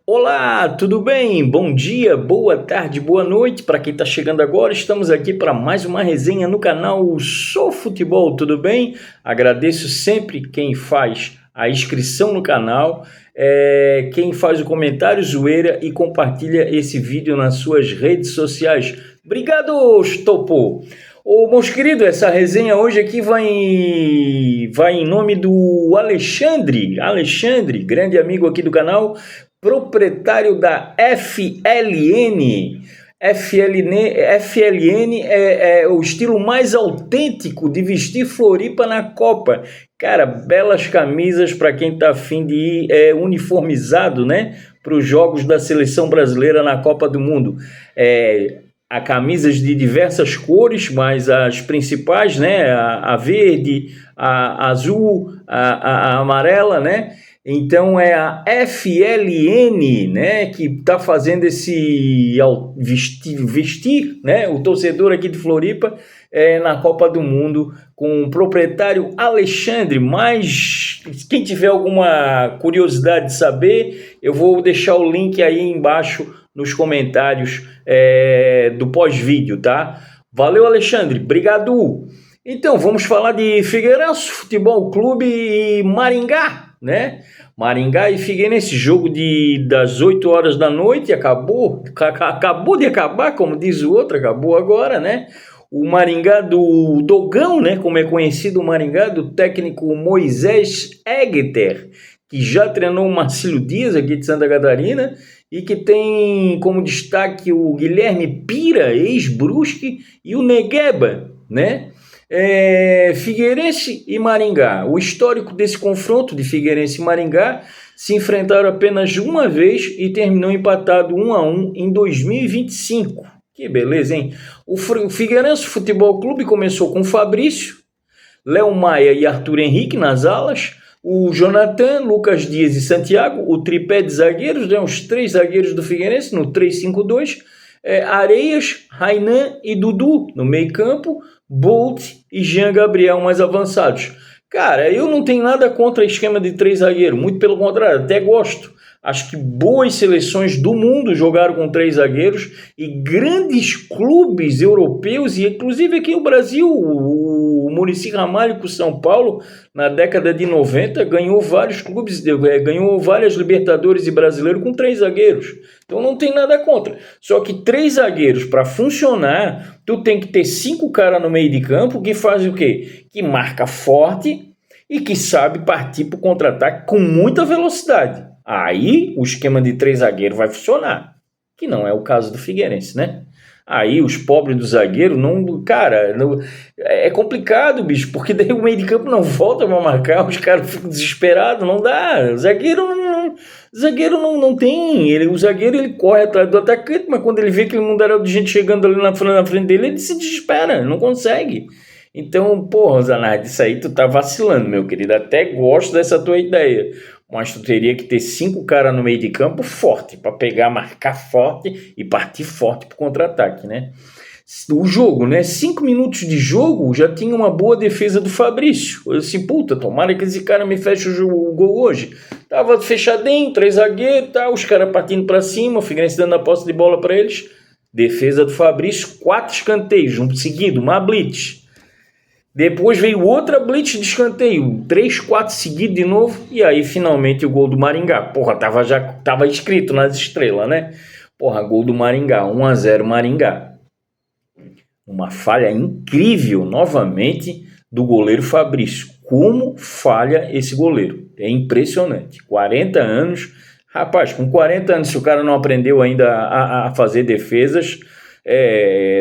Olá, tudo bem? Bom dia, boa tarde, boa noite para quem está chegando agora. Estamos aqui para mais uma resenha no canal Sou Futebol, tudo bem? Agradeço sempre quem faz a inscrição no canal, quem faz o comentário zoeira e compartilha esse vídeo nas suas redes sociais. Obrigado, Topo! Ô, meus queridos, essa resenha hoje aqui vai em nome do Alexandre, grande amigo aqui do canal, proprietário da FLN. FLN é o estilo mais autêntico de vestir Floripa na Copa. Cara, belas camisas para quem tá afim de ir uniformizado, né? Para os jogos da seleção brasileira na Copa do Mundo. Há camisas de diversas cores, mas as principais, né? A verde, a azul, a amarela, né? Então é a FLN, né, que está fazendo esse vestir, né, o torcedor aqui de Floripa na Copa do Mundo com o proprietário Alexandre. Mas quem tiver alguma curiosidade de saber, eu vou deixar o link aí embaixo nos comentários do pós-vídeo, tá? Valeu, Alexandre, obrigado! Então, vamos falar de Figueirense Futebol Clube e Maringá, né? Maringá e Figueirense, jogo das 8 horas da noite, acabou de acabar, como diz o outro, acabou agora, né? O Maringá do Dogão, né? Como é conhecido o Maringá, do técnico Moisés Egger, que já treinou o Marcílio Dias aqui de Santa Catarina e que tem como destaque o Guilherme Pira, ex-Brusque, e o Negueba, né? Figueirense e Maringá. O histórico desse confronto de Figueirense e Maringá: se enfrentaram apenas uma vez e terminou empatado 1-1 em 2025. Que beleza, hein? O Figueirense Futebol Clube começou com Fabrício, Léo Maia e Arthur Henrique nas alas, o Jonathan, Lucas Dias e Santiago, o tripé de zagueiros, né, os três zagueiros do Figueirense no 3-5-2, Areias, Rainan e Dudu no meio campo, Bolt e Jean Gabriel mais avançados. Cara, eu não tenho nada contra o esquema de três zagueiros, muito pelo contrário, até gosto. Acho que boas seleções do mundo jogaram com três zagueiros e grandes clubes europeus, e inclusive aqui no Brasil, o Muricy Ramalho com o São Paulo, na década de 90, ganhou vários clubes, ganhou várias Libertadores e Brasileiro com três zagueiros. Então não tem nada contra. Só que três zagueiros, para funcionar, tu tem que ter cinco caras no meio de campo que fazem o quê? Que marca forte e que sabe partir para o contra-ataque com muita velocidade. Aí o esquema de três zagueiros vai funcionar, que não é o caso do Figueirense, né? Aí os pobres do zagueiro não... Cara, é complicado, bicho, porque daí o meio de campo não volta para marcar, os caras ficam desesperados, não dá. O zagueiro não tem... O zagueiro ele corre atrás do atacante, mas quando ele vê aquele mundaréu de gente chegando ali na frente dele, ele se desespera, não consegue. Então, porra, Zanardi, isso aí tu tá vacilando, meu querido. Até gosto dessa tua ideia, mas tu teria que ter cinco caras no meio de campo forte, para pegar, marcar forte e partir forte pro contra-ataque, né? O jogo, né? 5 minutos de jogo, já tinha uma boa defesa do Fabrício. Eu disse, puta, tomara que esse cara me feche o gol hoje. Tava fechadinho, três zagueiros, tá, os caras partindo para cima, o Figueirense dando a posse de bola para eles. Defesa do Fabrício, 4 escanteios, um seguido, uma blitz. Depois veio outra blitz de escanteio, 3, 4 seguidos de novo, e aí finalmente o gol do Maringá. Porra, já tava escrito nas estrelas, né? Porra, gol do Maringá, 1-0 Maringá. Uma falha incrível, novamente, do goleiro Fabrício. Como falha esse goleiro? É impressionante. 40 anos, rapaz, com 40 anos, se o cara não aprendeu ainda a fazer defesas,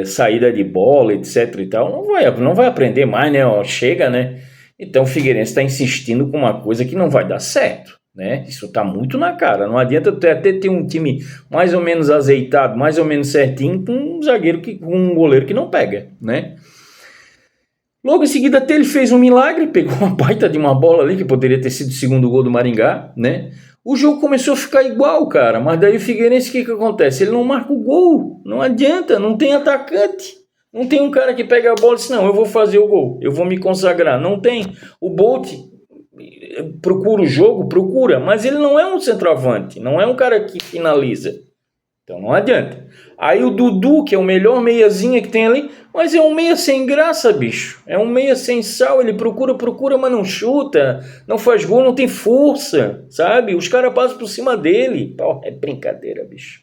saída de bola, etc e tal, não vai aprender mais, né? Chega, né? Então o Figueirense está insistindo com uma coisa que não vai dar certo, né? Isso está muito na cara. Não adianta até ter um time mais ou menos azeitado, mais ou menos certinho, com um goleiro que não pega, né? Logo em seguida até ele fez um milagre, pegou uma baita de uma bola ali, que poderia ter sido o segundo gol do Maringá, né? O jogo começou a ficar igual, cara, mas daí o Figueirense, o que acontece? Ele não marca o gol, não adianta, não tem atacante. Não tem um cara que pega a bola e diz, não, eu vou fazer o gol, eu vou me consagrar. Não tem. O Bolt, procura o jogo, procura, mas ele não é um centroavante, não é um cara que finaliza. Então não adianta. Aí o Dudu, que é o melhor meiazinha que tem ali, mas é um meia sem graça, bicho. É um meia sem sal, ele procura, mas não chuta, não faz gol, não tem força, sabe? Os caras passam por cima dele. Pô, é brincadeira, bicho.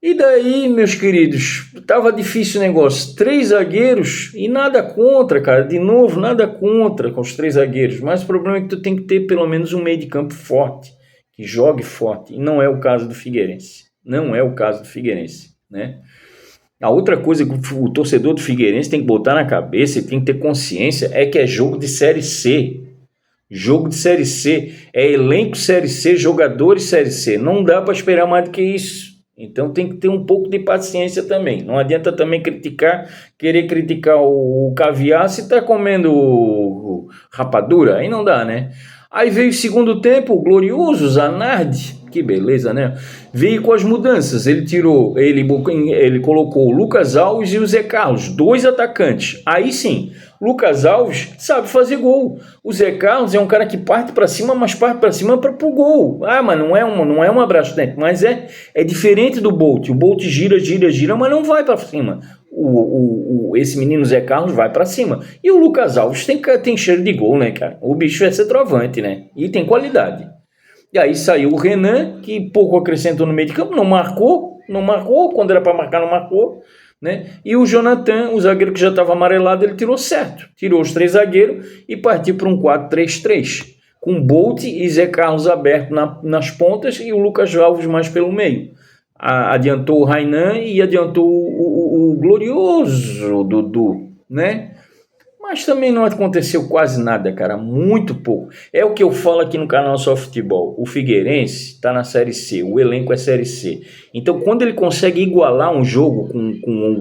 E daí, meus queridos, tava difícil o negócio. 3 zagueiros e nada contra, cara. De novo, nada contra com os 3 zagueiros. Mas o problema é que tu tem que ter pelo menos um meio de campo forte, que jogue forte. E não é o caso do Figueirense. Não é o caso do Figueirense, né? A outra coisa que o torcedor do Figueirense tem que botar na cabeça e tem que ter consciência é que é jogo de Série C. Jogo de Série C. É elenco Série C, jogadores Série C. Não dá para esperar mais do que isso. Então tem que ter um pouco de paciência também. Não adianta também querer criticar o caviar se está comendo rapadura. Aí não dá, né? Aí veio o segundo tempo, o glorioso Zanardi, que beleza, né? Veio com as mudanças, ele colocou o Lucas Alves e o Zé Carlos, 2 atacantes. Aí sim, Lucas Alves sabe fazer gol. O Zé Carlos é um cara que parte para cima, mas parte para cima para o gol. Ah, mas não é um abraço, né? Mas é diferente do Bolt. O Bolt gira, mas não vai para cima. Esse menino Zé Carlos vai pra cima. E o Lucas Alves tem cheiro de gol, né, cara? O bicho é centroavante, né? E tem qualidade. E aí saiu o Renan, que pouco acrescentou no meio de campo, não marcou, quando era pra marcar não marcou, né? E o Jonathan, o zagueiro que já estava amarelado, ele tirou certo. Tirou os 3 zagueiros e partiu para um 4-3-3. Com Bolt e Zé Carlos aberto nas pontas e o Lucas Alves mais pelo meio. Adiantou o Rainan e adiantou o glorioso Dudu, né? Mas também não aconteceu quase nada, cara, muito pouco. É o que eu falo aqui no canal Só Futebol. O Figueirense está na Série C, o elenco é Série C. Então, quando ele consegue igualar um jogo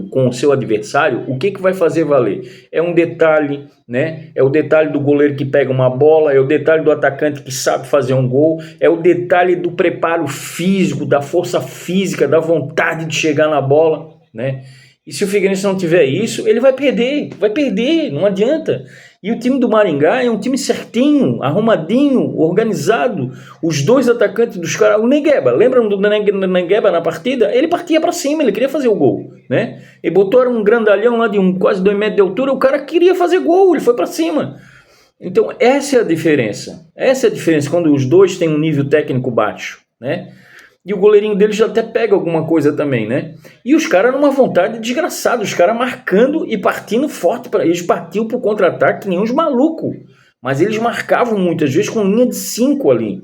com o seu adversário, o que vai fazer valer? É um detalhe, né? É o detalhe do goleiro que pega uma bola, é o detalhe do atacante que sabe fazer um gol, é o detalhe do preparo físico, da força física, da vontade de chegar na bola, né? E se o Figueirense não tiver isso, ele vai perder, não adianta. E o time do Maringá é um time certinho, arrumadinho, organizado. Os 2 atacantes dos caras, o Negueba, lembram do Negueba na partida? Ele partia para cima, ele queria fazer o gol, né? E botou um grandalhão lá de quase 2 metros de altura, o cara queria fazer gol, ele foi para cima. Então essa é a diferença. Essa é a diferença quando os 2 têm um nível técnico baixo, né? E o goleirinho deles já até pega alguma coisa também, né? E os caras numa vontade desgraçada, os caras marcando e partindo forte para eles, partiam pro contra-ataque que nem uns malucos. Mas eles marcavam muitas vezes com linha de 5 ali.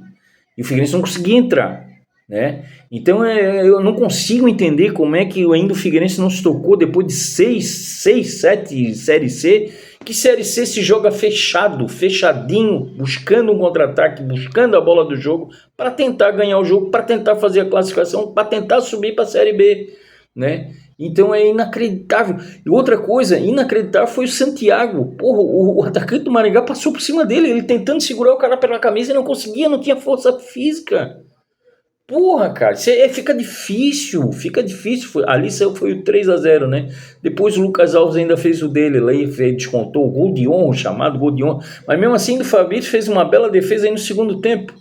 E o Figueirense não conseguia entrar, né? Então eu não consigo entender como é que ainda o Figueirense não se tocou depois de 7 Série C, que Série C se joga fechadinho, buscando um contra-ataque, buscando a bola do jogo, para tentar ganhar o jogo, para tentar fazer a classificação, para tentar subir para a Série B, né? Então é inacreditável. E outra coisa inacreditável foi o Santiago. Porra, o atacante do Maringá passou por cima dele, ele tentando segurar o cara pela camisa e não conseguia, não tinha força física. Porra, cara, fica difícil. Ali foi o 3-0, né? Depois o Lucas Alves ainda fez o dele lá e descontou o gol de honra, chamado gol de honra. Mas mesmo assim, o Fabrício fez uma bela defesa aí no segundo tempo.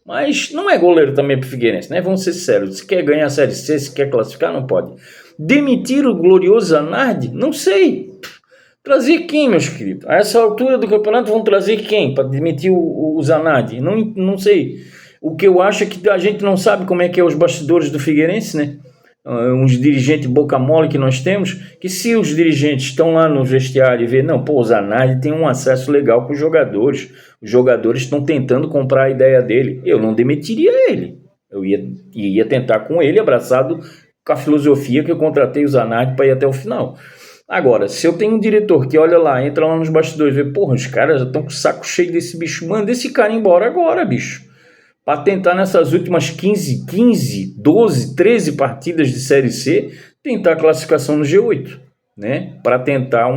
Mas não é goleiro também pro Figueirense, né? Vamos ser sérios. Se quer ganhar a Série C, se quer classificar, não pode. Demitir o glorioso Zanardi? Não sei. Trazer quem, meus queridos? A essa altura do campeonato vão trazer quem para demitir o Zanardi? Não sei. O que eu acho é que a gente não sabe como é que é os bastidores do Figueirense, né? Uns dirigentes boca mole que nós temos, que se os dirigentes estão lá no vestiário e vê, não, pô, o Zanardi tem um acesso legal com os jogadores estão tentando comprar a ideia dele, eu não demitiria ele, eu ia tentar com ele, abraçado com a filosofia que eu contratei o Zanardi para ir até o final. Agora, se eu tenho um diretor que olha lá, entra lá nos bastidores e vê, porra, os caras já estão com o saco cheio desse bicho, manda esse cara embora agora, bicho. Para tentar nessas últimas 15, 12, 13 partidas de Série C, tentar a classificação no G8, né? Para tentar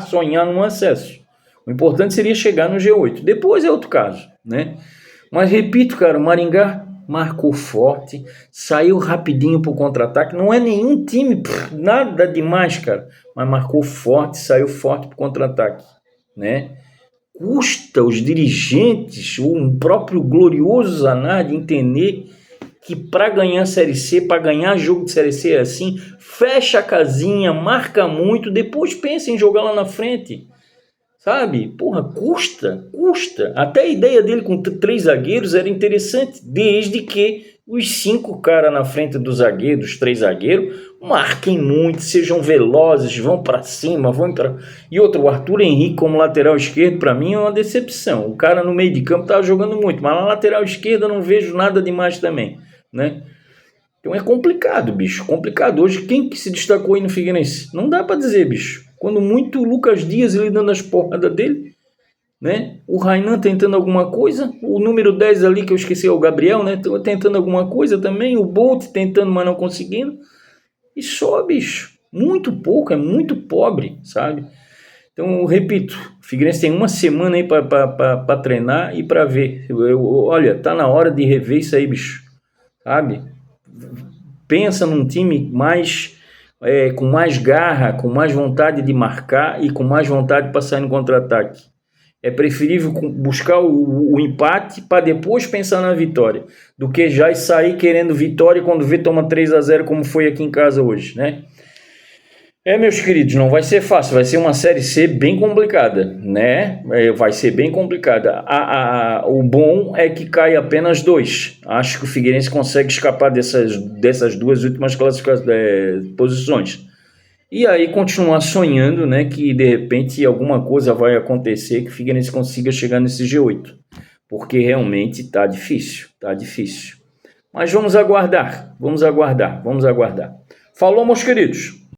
sonhar num acesso. O importante seria chegar no G8. Depois é outro caso, né? Mas repito, cara, o Maringá marcou forte, saiu rapidinho pro contra-ataque. Não é nenhum time, nada demais, cara. Mas marcou forte, saiu forte pro contra-ataque, né? custa os dirigentes, ou o próprio glorioso Zanardi entender que para ganhar Série C, para ganhar jogo de Série C é assim, fecha a casinha, marca muito, depois pensa em jogar lá na frente. Sabe? Porra, custa. Até a ideia dele com 3 zagueiros era interessante, desde que os 5 caras na frente dos zagueiros, dos 3 zagueiros, marquem muito, sejam velozes, vão para cima, E outro, o Arthur Henrique como lateral esquerdo, para mim é uma decepção. O cara no meio de campo tava jogando muito, mas na lateral esquerda não vejo nada demais também, né? Então é complicado, bicho, complicado. Hoje, quem que se destacou aí no Figueirense? Não dá para dizer, bicho. Quando muito o Lucas Dias, ele dando as porradas dele, né? O Rainan tentando alguma coisa, o número 10 ali, que eu esqueci, é o Gabriel, né? Tentando alguma coisa também, o Bolt tentando, mas não conseguindo. E só, bicho, muito pouco, é muito pobre, sabe? Então, eu repito, o Figueirense tem uma semana aí para treinar e para ver. Olha, tá na hora de rever isso aí, bicho, sabe? Pensa num time com mais garra, com mais vontade de marcar e com mais vontade para sair no contra-ataque. É preferível buscar o empate para depois pensar na vitória, do que já sair querendo vitória quando vê toma 3-0 como foi aqui em casa hoje, né? Meus queridos, não vai ser fácil, vai ser uma Série C bem complicada, né? Vai ser bem complicada. O bom é que cai apenas 2. Acho que o Figueirense consegue escapar dessas 2 últimas posições. E aí continuar sonhando, né, que de repente alguma coisa vai acontecer que o Figueirense consiga chegar nesse G8. Porque realmente tá difícil. Mas vamos aguardar. Falou, meus queridos.